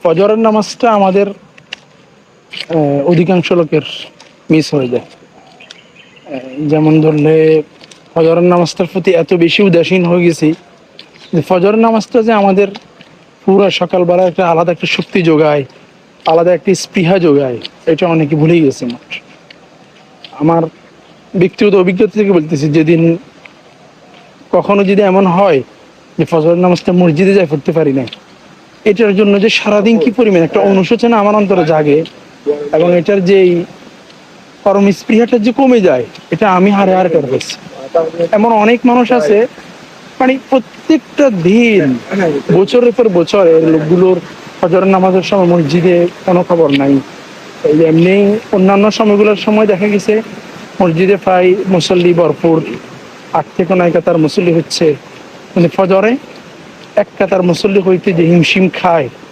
ফজরের নামাজটা আমাদের অধিকাংশ লোকের মিস হয়ে যায়। যেমন ধরলে ফজরের নামাজটার প্রতি এত বেশি উদাসীন হয়ে গেছি যে ফজরের নামাজটা যে আমাদের পুরো সকালবেলা একটা আলাদা একটা শক্তি যোগায়, আলাদা একটা স্পৃহা যোগায়, এটা অনেকে ভুলেই গেছে। আমার ব্যক্তিগত অভিজ্ঞতা থেকে বলতেছি, যেদিন কখনো যদি এমন হয় যে ফজরের নামাজটা মসজিদে যাই পড়তে পারি না, এটার জন্য যে সারাদিন কি পরিমাণ একটা অনুশোচনা আমার অন্তরে জাগে, এবং এটার যেই কর্মস্পৃহাটা যে কমে যায়, এটা আমি হারে হারে টের পাইছি। এমন অনেক মানুষ আছে, মানে প্রত্যেকটা দিন বছরের পর বছর এই লোকগুলোর ফজরের নামাজের সময় মসজিদে কোনো খবর নাই। এই যে এমনি অন্যান্য সময়গুলোর সময় দেখা গেছে মসজিদে প্রায় মুসল্লি ভরপুর, 8 থেকে 9 কাতার মুসল্লি হচ্ছে, মানে ফজরে এক কাতার মুসল্লি হইতে যে হিমশিম খায়,